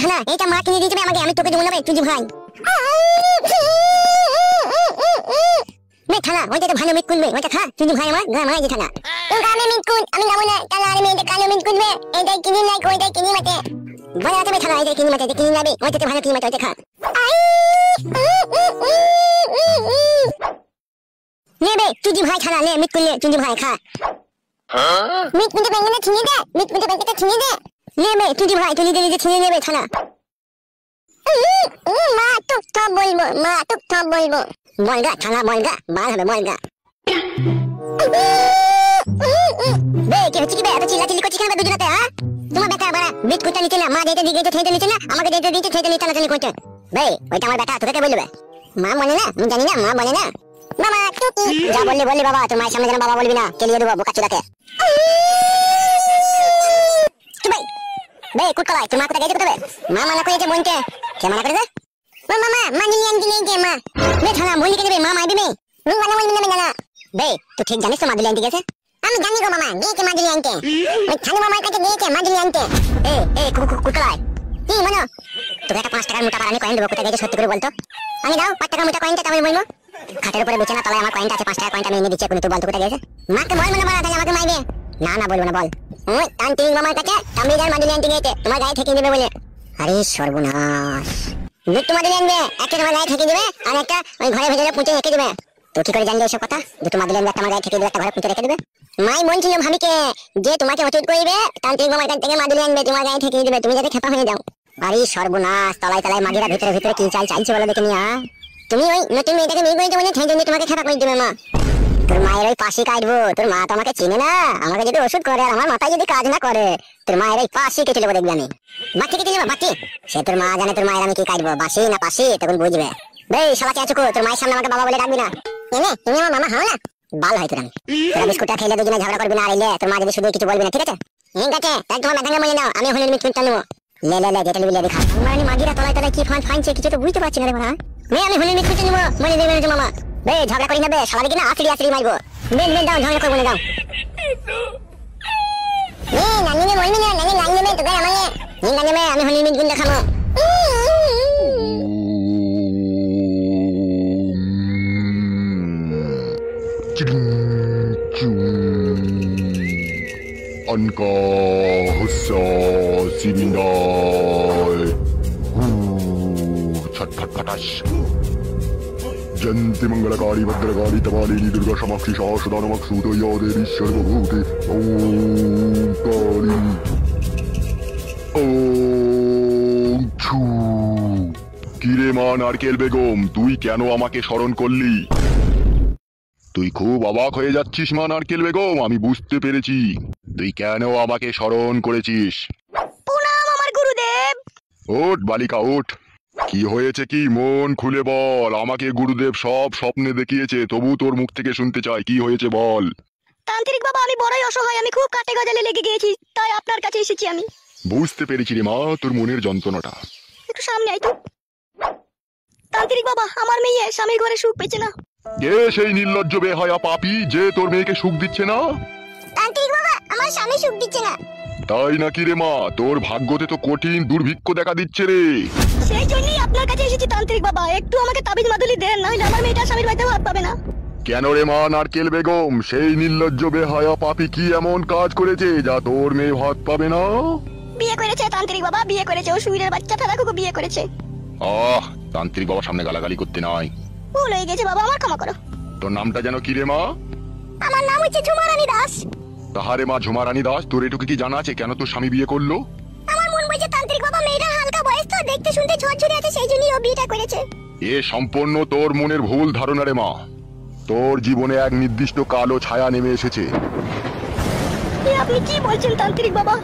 ধানা এটা মা কিনে দিয়েছে আমাকে, আমি তোকে দেবো না তুই ভাই। থানা ওইটা তো ভালো মিট কুনবে, ওইটা খা তুই ভাই আমার গা মাই থানা। তোর গানে মিট কুন আমি যাবো না, তাহলে আর মেয়েটা কালো মিট কুনবে, এটাই কিনে নাই ওইটাই কিনে মাতে বলে আছে থানা, এটাই কিনে মাতে কিনে যাবে, ওইটা তো ভালো কিনে মাতে, ওইটা খা নেবে তুই ভাই থানা নে মিট কুনলে তুই ভাই খা। মিট কুনতে ব্যাংকে না ছিনিয়ে দে, মিট কুনতে ব্যাংকে ছিনিয়ে দে নেবে তুই ভাই, তুই নিজে নিজে ছিনিয়ে নেবে থানা। মা টুক টপ বলবো, মা টুক টপ বলবো, বলগা থানা বলগা বাল হবে বলগা। বে কি হচ্ছে কি বে, এত চিল্লাচিল্লি করছিস কেন দুজনাতে? হ্যাঁ তোমার বেটা বাড়া মিট কুনতে নিচে না, মা দিতে দিতে ঠেতে নিচে না, আমাকে দিতে দিতে ঠেতে নিচে টানাটানি করছে। বে ওইটা আমার বেটা, তোকে কে বলবে? মা বলে না, আমি জানি না, মা বলে না। বাবা টুকি যা বললি বললি বাবা, তোর মায়ের সামনে যেন বাবা বলবি না, কেলিয়ে দেবো বোকাচোদাকে। বে কুটকলাই তুই মা কোথায় গেছে কোথায়? মা মানা করেছে বোনকে। কে মানা করেছে? মামা মানি আনতে নেই কে মা? বে থানা বলি কে দেবে, মা মাইবে মে তুই মানা বলবি না না। বে তুই ঠিক জানিস তো মাদুলি আনতে গেছে? আমি জানি গো মামা, গেছে মাদুলি আনতে, ওই থানা মামার কাছে গেছে মাদুলি আনতে। এ কুটকলাই কি মানো? তোকে একটা 5 টাকার মোটা পারানি কয়েন দেবো, কোথায় গেছে সত্যি করে বলতো? আমি দাও 5 টাকার মোটা কয়েনটা, তবে বলবো খাটের উপরে বিছানা তলায় আমার কয়েনটা আছে, 5 টাকার কয়েনটা আমি এনে দিচ্ছি, এখন তুই বল তো কোথায় গেছে? মাকে বল মানে মারা, তাহলে আমাকে মাইবে না। না বলবো না বল, ওই তান্ত্রিক মামার কাছে তামিদার মাদুলি আনতে গেছে, তোমার গায়ে ঠেকিয়ে দেবে বলে। আরে সর্বনাশ, দুটো মাদুলি আনবে, একটা তোমার গায়ে ঠেকিয়ে দেবে আর একটা ওই ঘরে ভেতরে পুঁতে রেখে দেবে। তুই কি করে জানলি এসব কথা? দুটো মাদুলি আনবে, একটা আমার গায়ে ঠেকিয়ে দেবে, একটা ঘরে পুঁতে রেখে দেবে। মাই বলছিল ভাবিকে যে তোমাকে অচুত করবে, তান্ত্রিক মামার কাছ থেকে মাদুলি আনবে, তোমার গায়ে ঠেকিয়ে দেবে, তুমি যাতে খেপা হয়ে যাও। আরে সর্বনাশ, তলায় তলায় মাগিরা ভিতরে ভিতরে কি চাইছে বলো দেখে নিয়া। তুমি ওই নতুন মেয়েটাকে বিয়ে করেছো বলে সেই জন্য তোমাকে খেপা করে দেবে মা। তোর মায়ের ওই পাশে কাটবো, তোর মা তো আমাকে চিনে না, আমাকে যদি ওষুধ করে আর আমার মাথায় যদি কাজ না করে, তোর মায়ের ওই পাশে কেটে দেবো দেখবি আমি। বাচ্চা কেটে দেবো বাচ্চি, সে তোর মা জানে তোর মায়ের আমি কি কাটবো, বাসি না পাশি তখন বুঝবে। বে শালা চাচুকু, তোর মায়ের সামনে আমাকে বাবা বলে ডাকবি না। এনে তুমি আমার মামা হও না, বাল হয় তোর। আমি তোরা বিস্কুটটা খেলে দুজনে ঝগড়া করবি না, আর এলে তোর মা যদি শুধু কিছু বলবি না, ঠিক আছে? ঠিক আছে, তাই তোমার মেধাঙ্গে মনে নাও, আমি হলের মিট কুনটা নেবো। লে লে লে যেটা লিবি দেখা, মানে মাগিরা তলায় তলায় কি ফানছে কিছু তো বুঝতে পারছি না রে মারা। আমি হলের মিট কুনটা নেবো বলে দেবে মামা। বে ঝগড়া করি না বে, শালা দেখি না আসলি মারবো। বেন দাও ঝগড়া করবো না, দাও। নানি নে বলবি না, নানি নানি নে তোকে আমাকে নি নানি মে, আমি হলের মিট কুন দেখাবো। Anka hussa simindai chat chat chatash Janti mangalakari bhadragari tamalini durga shamakshi shashudana maksudo yaderi sarvabhuti Om Kali Om Chu কিরে মা নারকেল বেগম, তুই কেন আমাকে স্মরণ করলি? তুই খুব অবাক হয়ে যাচ্ছিস মা নারকেল বেগম, আমি বুঝতে পেরেছি তুই কেন আমাকে স্মরণ করেছিস। প্রণাম আমার গুরুদেব। ওঠ বালিকা ওঠ, কি হয়েছে কি মন খুলে বল, আমাকে গুরুদেব সব স্বপ্নে দেখিয়েছে, তবু তোর মুখ থেকে শুনতে চাই কি হয়েছে বল। তান্ত্রিক বাবা আমি বড়ই অসহায়, আমি খুব কাটে গজালে লেগে গিয়েছি, তাই আপনার কাছে এসেছি আমি। বুঝতে পেরেছি রে মা তোর মনের যন্ত্রণাটা, একটু সামনে আয় তো। তান্ত্রিক বাবা আমার মেয়ে স্বামীর ঘরে সুখ পেয়েছে না। কে সেই নির্লজ্জ বেহায়া পাপী যে তোর মেয়েকে সুখ দিচ্ছে না? তান্ত্রিক বাবা আমার স্বামী সুখ দিচ্ছে না। তাই নাকি রে মা, তোর ভাগ্যতে তো কঠিন দুর্ভিক্ষ দেখা দিচ্ছে রে। সেই জন্যই আপনার কাছে এসেছি তান্ত্রিক বাবা, একটু আমাকে তাবিজ মাদুলি দেন, নাহলে আমার মেয়েটা স্বামীর বাড়িতে ভাত পাবে না। কেন রে মা নারকেল বেগম, সেই নির্লজ্জ বেহায়া পাপী কি এমন কাজ করেছে যা তোর মেয়ে ভাত পাবে না? বিয়ে করেছে তান্ত্রিক বাবা, বিয়ে করেছে, ও সুইরের বাচ্চা ফেরাকুকে বিয়ে করেছে। তান্ত্রিক বাবার সামনে গালাগালি করতে নাই, ভুল হয়ে গেছে বাবা, আমার ক্ষমা করো। তোর নামটা যেন কি রে মা? আমার নাম হচ্ছে ঝুমারানী দাস। তাহারে মা ঝুমারানী দাস, তোর এটুকু কি জানা আছে কেন তোর স্বামী বিয়ে করলো? আমার মন বলছে তান্ত্রিক বাবা মেয়েটা হালকা বয়স তো, দেখতে শুনতে ঝরঝরে আছে, সেই জন্যই ও বিয়েটা করেছে। এ সম্পূর্ণ তোর মনের ভুল ধারণা রে মা, তোর জীবনে এক নির্দিষ্ট কালো ছায়া নেমে এসেছে। আপনি কি বলছেন তান্ত্রিক বাবা?